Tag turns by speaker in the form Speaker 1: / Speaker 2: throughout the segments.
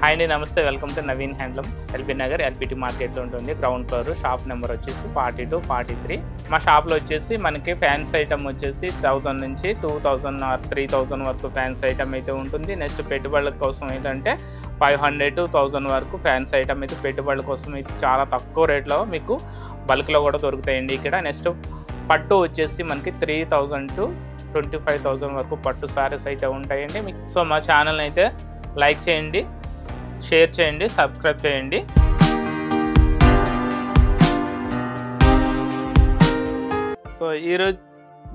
Speaker 1: Hi అండి, నమస్తే. Welcome to Naveen handloom, LB Nagar LPT మార్కెట్లో ఉంటుంది. గ్రౌండ్ ఫ్లోర్, షాప్ నెంబర్ వచ్చేసి 42, 43. మా షాప్లో వచ్చేసి మనకి ఫ్యాన్స్ ఐటమ్ వచ్చేసి 1000 నుంచి 2000 ఆర్ 3000 వరకు ఫ్యాన్స్ ఐటమ్ అయితే ఉంటుంది. నెక్స్ట్ పెట్టుబడుల కోసం ఏంటంటే 500 to 1000 వరకు ఫ్యాన్స్ ఐటమ్ అయితే పెట్టుబడుల కోసం అయితే చాలా తక్కువ రేట్లో మీకు బల్క్లో కూడా దొరుకుతాయండి ఇక్కడ. నెక్స్ట్ పట్టు వచ్చేసి మనకి 3000 to 25,000 వరకు పట్టు సారీస్ అయితే ఉంటాయండి మీకు. సో మా ఛానల్ని అయితే లైక్ చేయండి, షేర్ చేయండి, సబ్స్క్రైబ్ చేయండి. సో ఈరోజు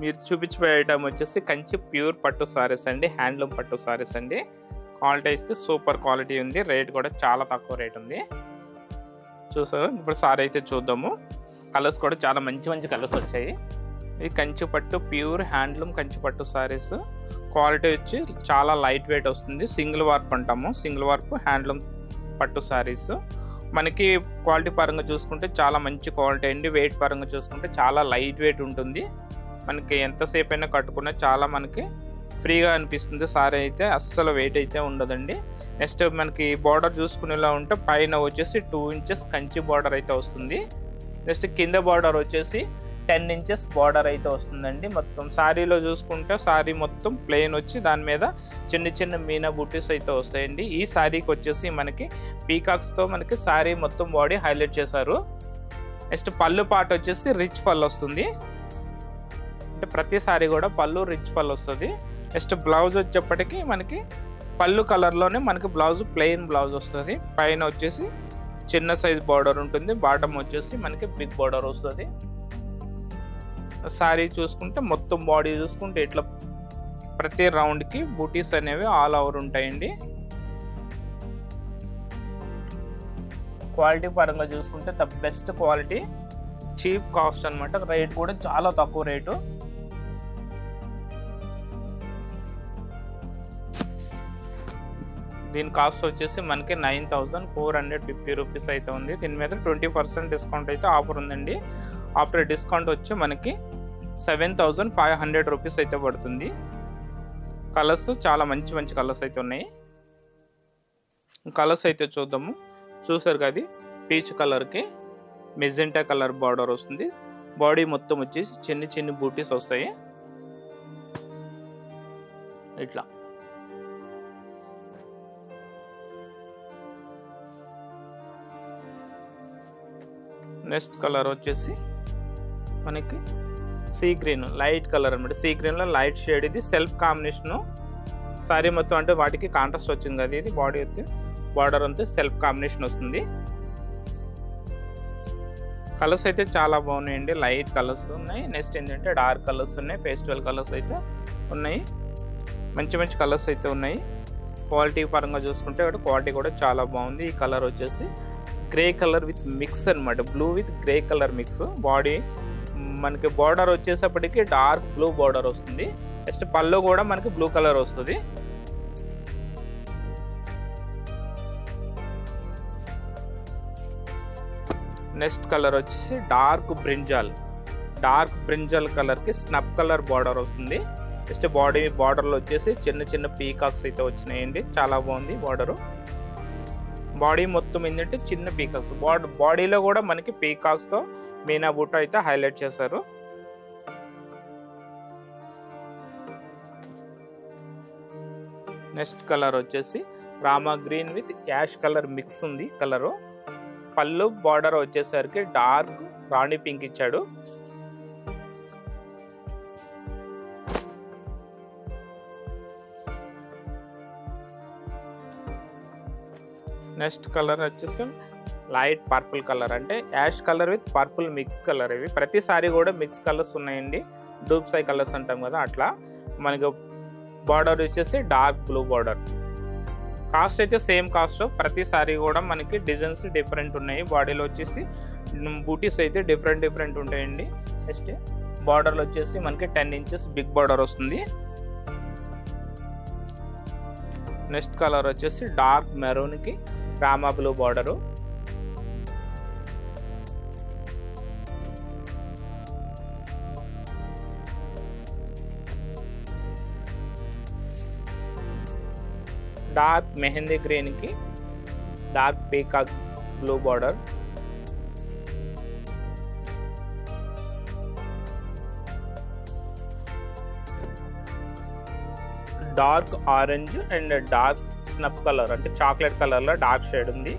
Speaker 1: మీరు చూపించబోయే ఐటమ్ వచ్చేసి కంచి ప్యూర్ పట్టు సారీస్ అండి, హ్యాండ్లూమ్ పట్టు సారీస్ అండి. క్వాలిటీ అయితే సూపర్ క్వాలిటీ ఉంది, రేట్ కూడా చాలా తక్కువ రేట్ ఉంది. చూసారు, ఇప్పుడు సారీ అయితే చూద్దాము. కలర్స్ కూడా చాలా మంచి మంచి కలర్స్ వచ్చాయి. ఇది కంచి పట్టు ప్యూర్ హ్యాండ్లూమ్ కంచి పట్టు సారీస్. క్వాలిటీ వచ్చి చాలా లైట్ వెయిట్ వస్తుంది. సింగిల్ వార్ప్ అంటాము, సింగిల్ వార్ప్ హ్యాండ్లూమ్ పట్టు సారీస్. మనకి క్వాలిటీ పరంగా చూసుకుంటే చాలా మంచి క్వాలిటీ అండి. వెయిట్ పరంగా చూసుకుంటే చాలా లైట్ వెయిట్ ఉంటుంది. మనకి ఎంతసేపు అయినా కట్టుకున్నా చాలా మనకి ఫ్రీగా అనిపిస్తుంది. సారీ అయితే అస్సలు వెయిట్ అయితే ఉండదండి. నెక్స్ట్ మనకి బార్డర్ చూసుకునేలా ఉంటే పైన వచ్చేసి 2 ఇంచెస్ కంచి బార్డర్ అయితే వస్తుంది. నెక్స్ట్ కింద బార్డర్ వచ్చేసి 10 ఇంచెస్ బార్డర్ అయితే వస్తుందండి. మొత్తం శారీలో చూసుకుంటే శారీ మొత్తం ప్లెయిన్ వచ్చి దాని మీద చిన్న చిన్న మీనా బూటీస్ అయితే వస్తాయండి. ఈ శారీకి వచ్చేసి మనకి పీకాక్స్తో మనకి శారీ మొత్తం బాడీ హైలైట్ చేశారు. నెక్స్ట్ పళ్ళు పార్ట్ వచ్చేసి రిచ్ పళ్ళు వస్తుంది. అంటే ప్రతి శారీ కూడా పళ్ళు రిచ్ పళ్ళు వస్తుంది. నెక్స్ట్ బ్లౌజ్ వచ్చేప్పటికి మనకి పళ్ళు కలర్లోనే మనకి బ్లౌజ్ ప్లెయిన్ బ్లౌజ్ వస్తుంది. పైన వచ్చేసి చిన్న సైజ్ బార్డర్ ఉంటుంది, బాటమ్ వచ్చేసి మనకి బిగ్ బార్డర్ వస్తుంది. శారీ చూసుకుంటే మొత్తం బాడీ చూసుకుంటే ఇట్లా ప్రతి రౌండ్కి బూటీస్ అనేవి ఆల్ ఓవర్ ఉంటాయండి. క్వాలిటీ పరంగా చూసుకుంటే the best quality, cheap cost అనమాట. రేట్ కూడా చాలా తక్కువ రేటు. దీని కాస్ట్ వచ్చేసి మనకి 9450 రూపీస్ అయితే ఉంది. దీని మీద 20% డిస్కౌంట్ అయితే ఆఫర్ ఉందండి. ఆఫ్టర్ డిస్కౌంట్ వచ్చి మనకి 7500 రూపీస్ అయితే పడుతుంది. కలర్స్ చాలా మంచి మంచి కలర్స్ అయితే ఉన్నాయి. కలర్స్ అయితే చూద్దాము. చూసారు కదా, పీచ్ కలర్కి మెజెంటా కలర్ బార్డర్ వస్తుంది. బాడీ మొత్తం వచ్చేసి చిన్న చిన్న బూటీస్ వస్తాయి ఇట్లా. నెక్స్ట్ కలర్ వచ్చేసి మనకి సీ గ్రీన్, లైట్ కలర్ అనమాట. సీ గ్రీన్లో లైట్ షేడ్, ఇది సెల్ఫ్ కాంబినేషను. సారీ మొత్తం అంటే వాటికి కాంట్రాస్ట్ వచ్చింది కదా, ఇది బాడీ అయితే బార్డర్ అంతా సెల్ఫ్ కాంబినేషన్ వస్తుంది. కలర్స్ అయితే చాలా బాగున్నాయండి, లైట్ కలర్స్ ఉన్నాయి. నెక్స్ట్ ఏంటంటే డార్క్ కలర్స్ ఉన్నాయి, పేస్టల్ కలర్స్ అయితే ఉన్నాయి. మంచి మంచి కలర్స్ అయితే ఉన్నాయి. క్వాలిటీ పరంగా చూసుకుంటే క్వాలిటీ కూడా చాలా బాగుంది. ఈ కలర్ వచ్చేసి గ్రే కలర్ విత్ మిక్స్ అనమాట, blue with grey colour mix. Body మనకి బార్డర్ వచ్చేసప్పటికి డార్క్ బ్లూ బార్డర్ వస్తుంది. నెక్స్ట్ పళ్ళు కూడా మనకి బ్లూ కలర్ వస్తుంది. నెక్స్ట్ కలర్ వచ్చేసి డార్క్ బ్రింజాల్ కలర్కి స్నప్ కలర్ బార్డర్ వస్తుంది. నెక్స్ట్ బార్డర్లో వచ్చేసి చిన్న చిన్న పీకాక్స్ అయితే వచ్చినాయండి, చాలా బాగుంది బార్డరు. బాడీ మొత్తం ఏంటంటే చిన్న పీకాక్స్, బాడీలో కూడా మనకి పీకాక్స్తో మీనా బూట అయితే హైలైట్ చేశారు. నెక్స్ట్ కలర్ వచ్చేసి Rama green with ash colour mix ఉంది కలరు. పళ్ళు బార్డర్ వచ్చేసరికి డార్క్ రాణి పింక్ ఇచ్చాడు. నెక్స్ట్ కలర్ వచ్చేసి లైట్ పర్పుల్ కలర్, అంటే ash colour with purple mix colour. ఇవి ప్రతిసారి కూడా మిక్స్ కలర్స్ ఉన్నాయండి, డూప్ సై కలర్స్ అంటాం కదా అట్లా. మనకి బార్డర్ వచ్చేసి డార్క్ బ్లూ బార్డర్. కాస్ట్ అయితే సేమ్ కాస్ట్. ప్రతిసారి కూడా మనకి డిజైన్స్ డిఫరెంట్ ఉన్నాయి. బాడీలో వచ్చేసి బూటీస్ అయితే డిఫరెంట్ ఉంటాయండి. నెక్స్ట్ బార్డర్లో వచ్చేసి మనకి 10 ఇంచెస్ బిగ్ బార్డర్ వస్తుంది. నెక్స్ట్ కలర్ వచ్చేసి డార్క్ మెరూన్కి రామా బ్లూ బార్డరు. డార్క్ మెహందీ గ్రీన్కి dark peacock blue border, dark orange and dark స్నప్ కలర్ అంటే చాక్లెట్ కలర్లో డార్క్ షేడ్ ఉంది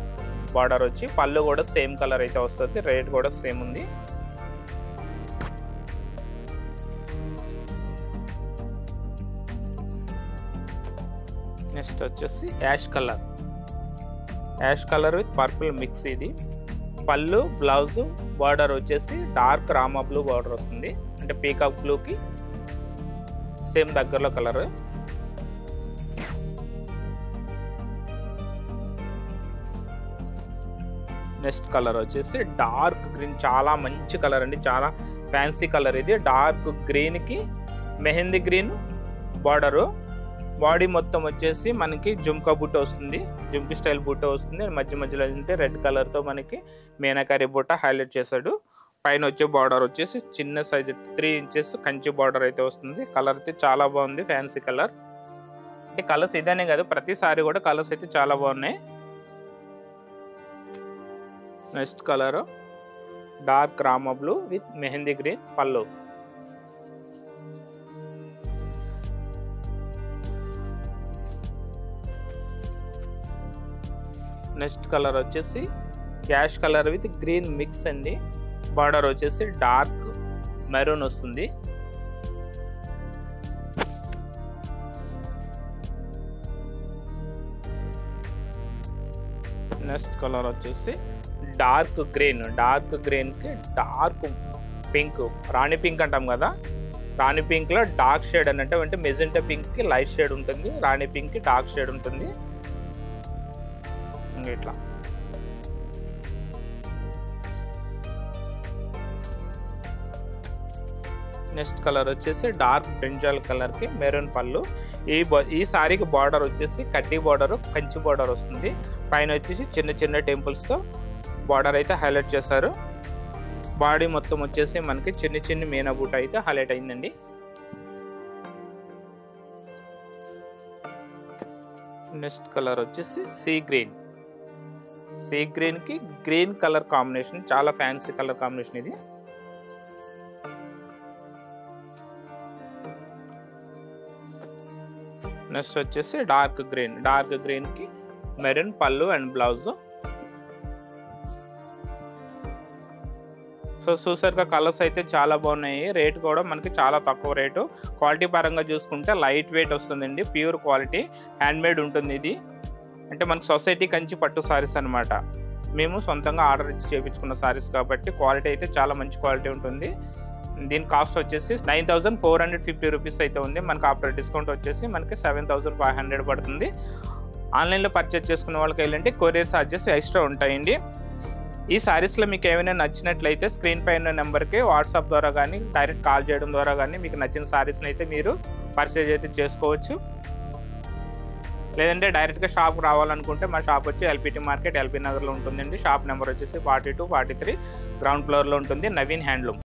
Speaker 1: బార్డర్ వచ్చి. పళ్ళు కూడా సేమ్ కలర్ అయితే వస్తుంది, రేట్ కూడా సేమ్ ఉంది. నెక్స్ట్ వచ్చేసి ash colour with purple mix. ఇది పళ్ళు, బ్లౌజ్, బార్డర్ వచ్చేసి డార్క్ రామా బ్లూ బార్డర్ వస్తుంది, అంటే పీకాక్ బ్లూకి సేమ్ దగ్గరలో కలర్. నెక్స్ట్ కలర్ వచ్చేసి డార్క్ గ్రీన్, చాలా మంచి కలర్ అండి, చాలా ఫ్యాన్సీ కలర్ ఇది. డార్క్ గ్రీన్కి మెహందీ గ్రీన్ బార్డరు, బాడీ మొత్తం వచ్చేసి మనకి జుమ్కా బుట్ట వస్తుంది, జుమ్కి స్టైల్ బుట్ట వస్తుంది. మధ్య మధ్యలో అంటే రెడ్ కలర్తో మనకి మీనాకారి బుట్ట హైలైట్ చేశాడు. పైన వచ్చే బార్డర్ వచ్చేసి చిన్న సైజు 3 ఇంచెస్ కంచి బార్డర్ అయితే వస్తుంది. కలర్ అయితే చాలా బాగుంది, ఫ్యాన్సీ కలర్. అంటే కలర్స్ ఇదనే కాదు, ప్రతిసారి కూడా కలర్స్ అయితే చాలా బాగున్నాయి. Next colour dark Rama blue with mehndi green pallu. Next colour వచ్చేసి ash colour with green mix అండి. బార్డర్ వచ్చేసి డార్క్ మెరూన్ వస్తుంది. నెక్స్ట్ కలర్ వచ్చేసి డార్క్ గ్రీన్కి డార్క్ పింక్, రాణి పింక్ అంటాం కదా, రాణి పింక్లో డార్క్ షేడ్ అన్నట్టు, అంటే మెజెంటా పింక్కి లైట్ షేడ్ ఉంటుంది, రాణి పింక్కి డార్క్ షేడ్ ఉంటుంది. ఇట్లా నెక్స్ట్ కలర్ వచ్చేసి డార్క్ బ్రింజాల్ కలర్కి మెరూన్ పళ్ళు. ఈ సారీకి బార్డర్ వచ్చేసి కడ్డీ బార్డర్, కంచి బార్డర్ వస్తుంది. పైన వచ్చేసి చిన్న చిన్న టెంపుల్స్తో బార్డర్ అయితే హైలైట్ చేశారు. బాడీ మొత్తం వచ్చేసి మనకి చిన్న చిన్న మీనా బూట అయితే హైలైట్ అయిందండి. నెక్స్ట్ కలర్ వచ్చేసి సీ గ్రీన్కి గ్రీన్ కలర్ కాంబినేషన్, చాలా ఫ్యాన్సీ కలర్ కాంబినేషన్ ఇది. నెక్స్ట్ వచ్చేసి డార్క్ గ్రీన్కి మెరూన్ పళ్ళు అండ్ బ్లౌజ్. సో చూసారుగా కలర్స్ అయితే చాలా బాగున్నాయి. రేట్ కూడా మనకి చాలా తక్కువ రేటు. క్వాలిటీ పరంగా చూసుకుంటే లైట్ వెయిట్ వస్తుందండి, ప్యూర్ క్వాలిటీ, హ్యాండ్మేడ్ ఉంటుంది. ఇది అంటే మనకి సొసైటీ కంచి పట్టు సారీస్ అనమాట. మేము సొంతంగా ఆర్డర్ ఇచ్చి చేయించుకున్న సారీస్ కాబట్టి క్వాలిటీ అయితే చాలా మంచి క్వాలిటీ ఉంటుంది. దీని కాస్ట్ వచ్చేసి 9,450 రూపీస్ అయితే ఉంది. మనకి ఆఫ్టర్ డిస్కౌంట్ వచ్చేసి మనకి 7,500 పడుతుంది. ఆన్లైన్లో పర్చేజ్ చేసుకున్న వాళ్ళకి ఏంటంటే కొరియర్ ఛార్జెస్ ఎక్స్ట్రా ఉంటాయండి. ఈ సారీస్లో మీకు ఏమైనా నచ్చినట్లయితే స్క్రీన్ పైన నెంబర్కి వాట్సాప్ ద్వారా కానీ డైరెక్ట్ కాల్ చేయడం ద్వారా కానీ మీకు నచ్చిన సారీస్ని అయితే మీరు పర్చేజ్ అయితే చేసుకోవచ్చు. లేదంటే డైరెక్ట్గా షాప్కి రావాలనుకుంటే మా షాప్ వచ్చి ఎల్పిటి మార్కెట్, ఎల్బీ నగర్లో ఉంటుందండి. షాప్ నెంబర్ వచ్చేసి 42, 43 గ్రౌండ్ ఫ్లోర్లో ఉంటుంది. నవీన్ హ్యాండ్లూమ్.